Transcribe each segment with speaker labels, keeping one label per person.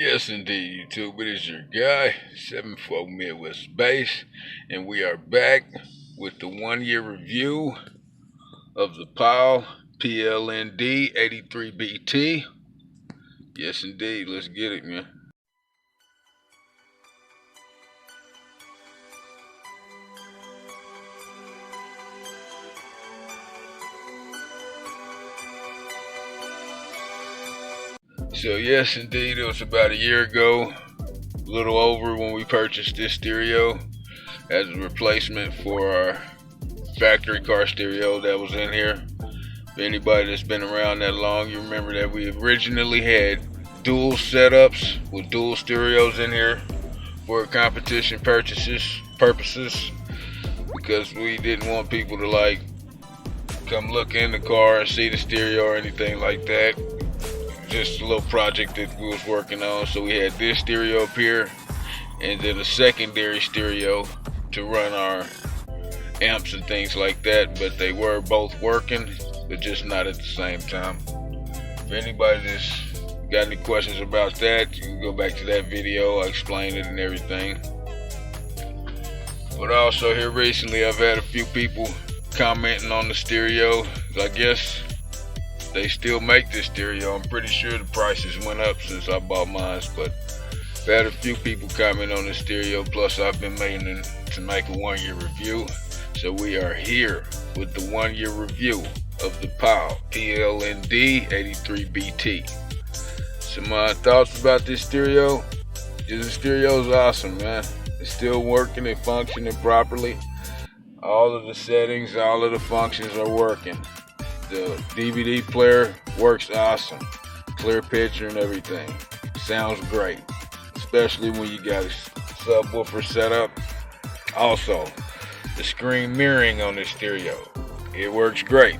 Speaker 1: Yes, indeed, YouTube. It is your guy, 74 Midwest Bass, and we are back with the 1 year review of the Pyle PLND83BT. Yes, indeed. Let's get it, man. So, yes, indeed, it was about a year ago, a little over, when we purchased this stereo as a replacement for our factory car stereo that was in here. For anybody that's been around that long, you remember that we originally had dual setups with dual stereos in here for competition purposes, because we didn't want people to like come look in the car and see the stereo or anything like that. Just a little project that we was working on. So we had this stereo up here and then a secondary stereo to run our amps and things like that, but they were both working, but just not at the same time. If anybody that's got any questions about that, you can go back to that video. I explained it and everything. But also here recently, I've had a few people commenting on the stereo. I guess they still make this stereo. I'm pretty sure the prices went up since I bought mine, but I've had a few people comment on the stereo. Plus, I've been meaning to make a 1 year review. So we are here with the 1 year review of the Pyle PLND83BT. So my thoughts about this stereo is the stereo is awesome, man. It's still working and functioning properly. All of the settings, all of the functions are working. The DVD player works awesome. Clear picture and everything. Sounds great, especially when you got a subwoofer set up. Also, the screen mirroring on this stereo, it works great.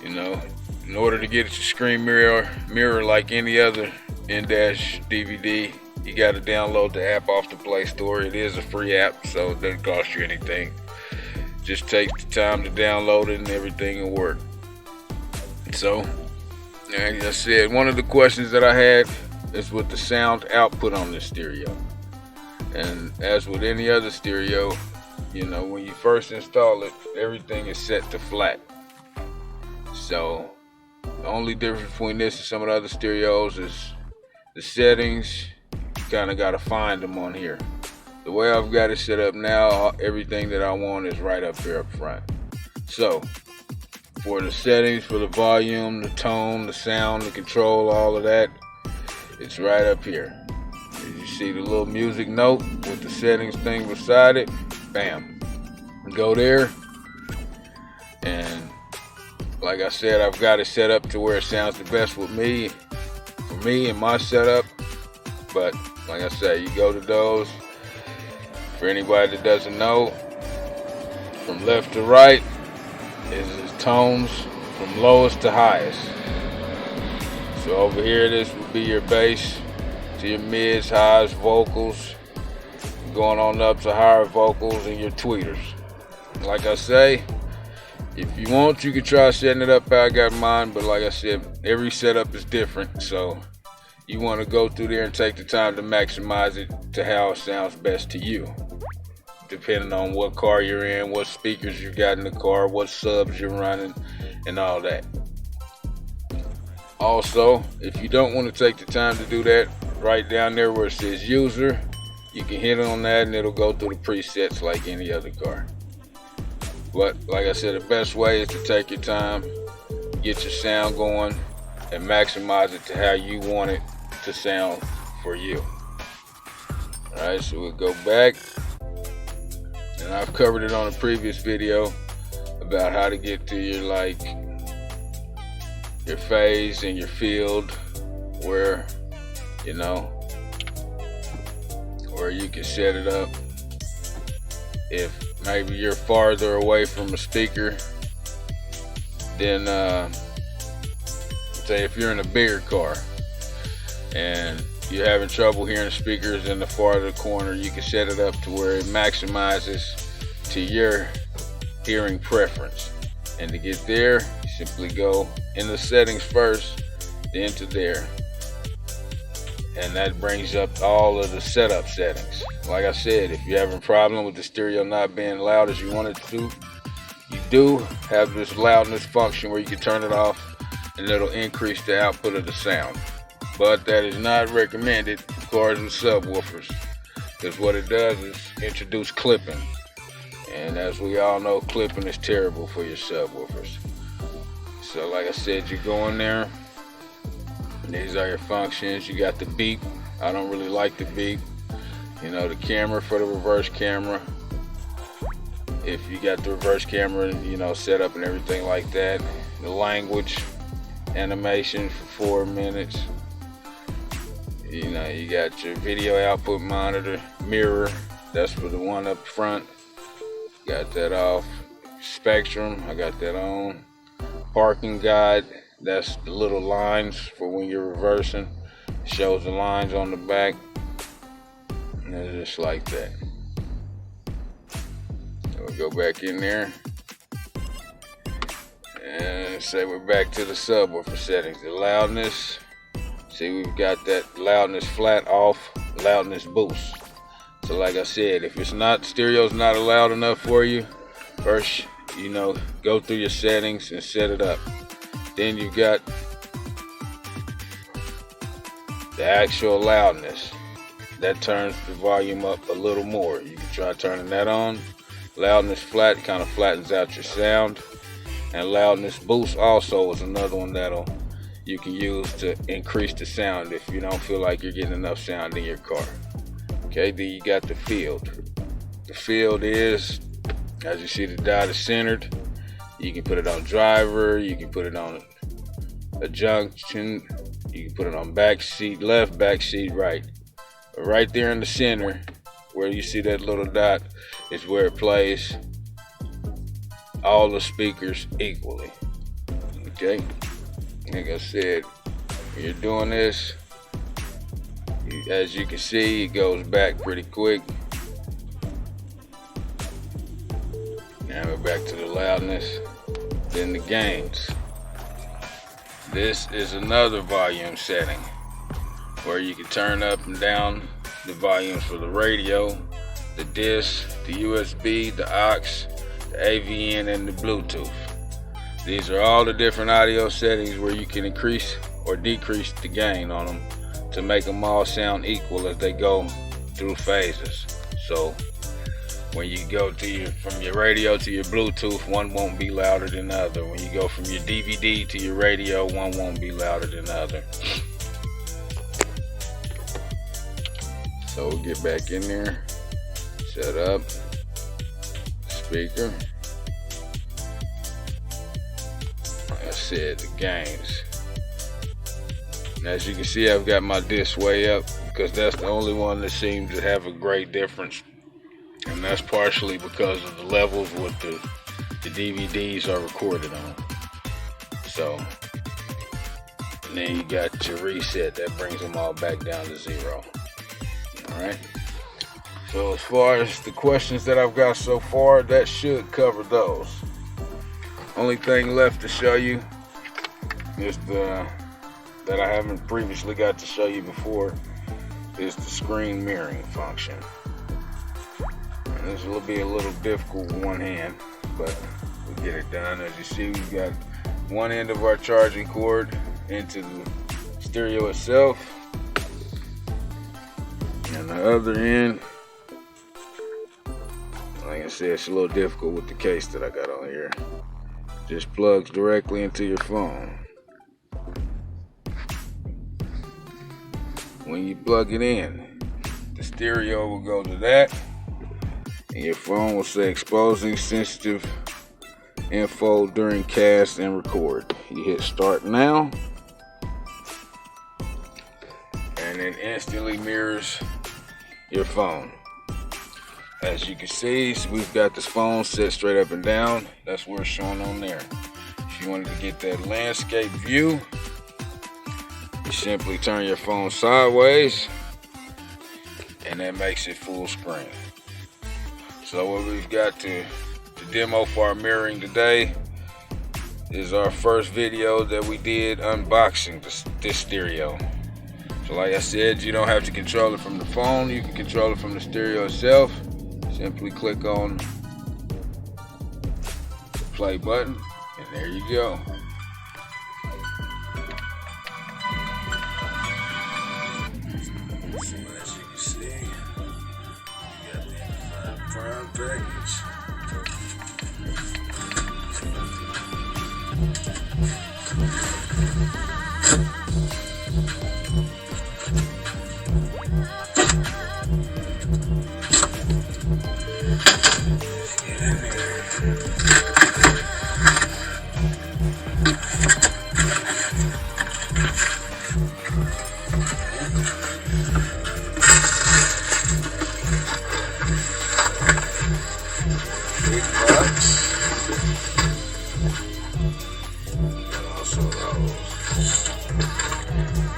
Speaker 1: You know, in order to get a screen mirror like any other Indash DVD, you got to download the app off the Play Store. It is a free app, so it doesn't cost you anything. Just take the time to download it and everything will work. So, like I said, one of the questions that I had is with the sound output on this stereo. And as with any other stereo, you know, when you first install it, everything is set to flat. So the only difference between this and some of the other stereos is the settings. You kind of got to find them on here. The way I've got it set up now, everything that I want is right up here up front. So for the settings, for the volume, the tone, the sound, the control, all of that, it's right up here. You see the little music note with the settings thing beside it. Bam. Go there. And like I said, I've got it set up to where it sounds the best with me, for me and my setup. But like I said, you go to those. For anybody that doesn't know, from left to right is tones from lowest to highest. So over here, this would be your bass to your mids, highs, vocals, going on up to higher vocals and your tweeters. Like I say, if you want, you can try setting it up how I got mine, but like I said, every setup is different, so you want to go through there and take the time to maximize it to how it sounds best to you, depending on what car you're in, what speakers you got in the car, what subs you're running, and all that. Also, if you don't want to take the time to do that, right down there where it says user, you can hit on that and it'll go through the presets like any other car. But like I said, the best way is to take your time, get your sound going, and maximize it to how you want it to sound for you. Alright, so we'll go back. And I've covered it on a previous video about how to get to your your phase and your field where, you know, where you can set it up. If maybe you're farther away from a speaker, then say if you're in a bigger car and you're having trouble hearing the speakers in the farther corner, you can set it up to where it maximizes to your hearing preference. And to get there, you simply go in the settings first, then to there. and that brings up all of the setup settings. Like I said, if you're having a problem with the stereo not being loud as you want it to, you do have this loudness function where you can turn it off and it'll increase the output of the sound. But that is not recommended for cars with subwoofers, because what it does is introduce clipping. And as we all know, clipping is terrible for your subwoofers. So like I said, you go in there, these are your functions. You got the beep. I don't really like the beep. You know, the camera for the reverse camera. If you got the reverse camera, you know, set up and everything like that. The language, animation for 4 minutes. You know, you got your video output monitor, mirror. That's for the one up front. Got that off. Spectrum, I got that on. Parking guide. That's the little lines for when you're reversing. It shows the lines on the back. And it's just like that. So we'll go back in there. And say we're back to the subwoofer settings. The loudness. See, we've got that loudness flat off, loudness boost. So like I said, if it's not, stereo's not loud enough for you, first, you know, go through your settings and set it up. Then you've got the actual loudness. That turns the volume up a little more. You can try turning that on. Loudness flat kind of flattens out your sound. And loudness boost also is another one you can use to increase the sound if you don't feel like you're getting enough sound in your car. Okay, then you got the field. The field is, as you see, the dot is centered. You can put it on driver, you can put it on a junction, you can put it on back seat left, back seat right. But right there in the center, where you see that little dot, is where it plays all the speakers equally. Okay, like I said, when you're doing this, as you can see, it goes back pretty quick. Now we're back to the loudness, then the gains. This is another volume setting where you can turn up and down the volumes for the radio, the disc, the USB, the aux, the AVN, and the Bluetooth. These are all the different audio settings where you can increase or decrease the gain on them to make them all sound equal as they go through phases. So when you go to from your radio to your Bluetooth, one won't be louder than the other. When you go from your DVD to your radio, one won't be louder than the other. So we'll get back in there, set up, speaker. Like I said, the gains. And as you can see, I've got my disc way up because that's the only one that seems to have a great difference. And that's partially because of the levels what the DVDs are recorded on. So, and then you got your reset, that brings them all back down to 0. Alright. So as far as the questions that I've got so far, that should cover those. Only thing left to show you is that I haven't previously got to show you before is the screen mirroring function. This will be a little difficult with one hand, but we'll get it done. As you see, we've got one end of our charging cord into the stereo itself, and the other end, like I said, it's a little difficult with the case that I got on here. Just plugs directly into your phone. When you plug it in, the stereo will go to that. And your phone will say exposing sensitive info during cast and record. You hit start now, and it instantly mirrors your phone. As you can see, we've got this phone set straight up and down. That's where it's showing on there. If you wanted to get that landscape view, you simply turn your phone sideways, and that makes it full screen. So what we've got to demo for our mirroring today is our first video that we did unboxing this stereo. So like I said, you don't have to control it from the phone. You can control it from the stereo itself. Simply click on the play button, and there you go. So as you can see, you got the prime package.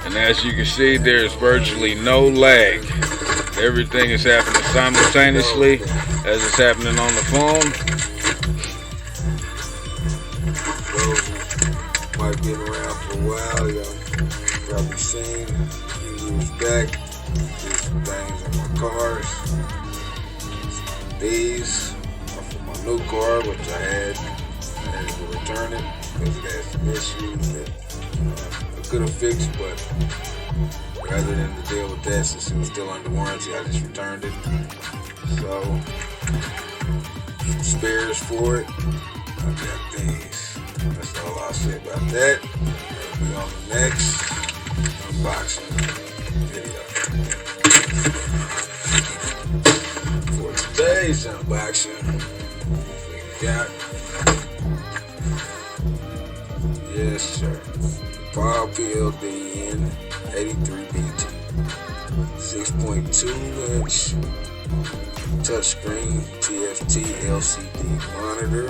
Speaker 1: And as you can see, there's virtually no lag. Everything is happening simultaneously as it's happening on the phone. Might been around for a while, y'all probably seen years back. There's some things in my cars. These are for my new car, which I had to return it because it had some issues that I could have fixed, but rather than to deal with that, since it was still under warranty, I just returned it. So, some spares for it. I got these. That's all I'll say about that. We'll be on the next unboxing video. For today's unboxing, we got, yes sir, Pyle PLND83BT 6.2 inch touchscreen TFT LCD monitor,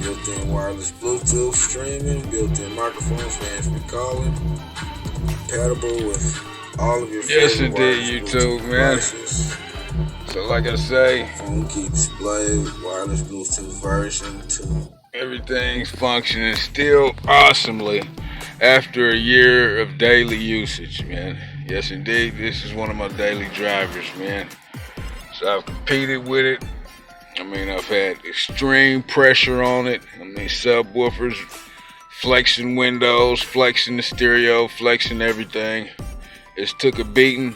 Speaker 1: built-in wireless Bluetooth streaming, built-in microphones for hands-free calling, compatible with all of your
Speaker 2: yes indeed, YouTube, man.
Speaker 1: Devices.
Speaker 2: So like I say,
Speaker 1: Phone key display, wireless Bluetooth version 2.
Speaker 2: everything's functioning still awesomely after a year of daily usage, man. Yes indeed, this is one of my daily drivers, man. So I've competed with it. I mean, I've had extreme pressure on it. I mean, subwoofers, flexing windows, flexing the stereo, flexing everything. It's took a beating,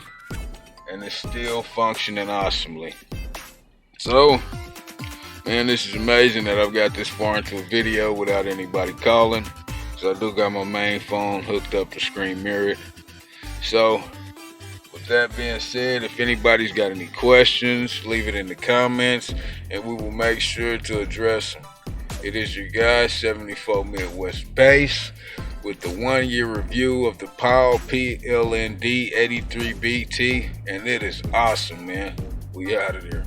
Speaker 2: and it's still functioning awesomely. So, man, this is amazing that I've got this far into a video without anybody calling. So I do got my main phone hooked up to screen mirror it. So, with that being said, if anybody's got any questions, leave it in the comments, and we will make sure to address them. It is your guy, 74 Midwest Bass, with the 1-year review of the Pyle PLND83BT, and it is awesome, man. We out of there.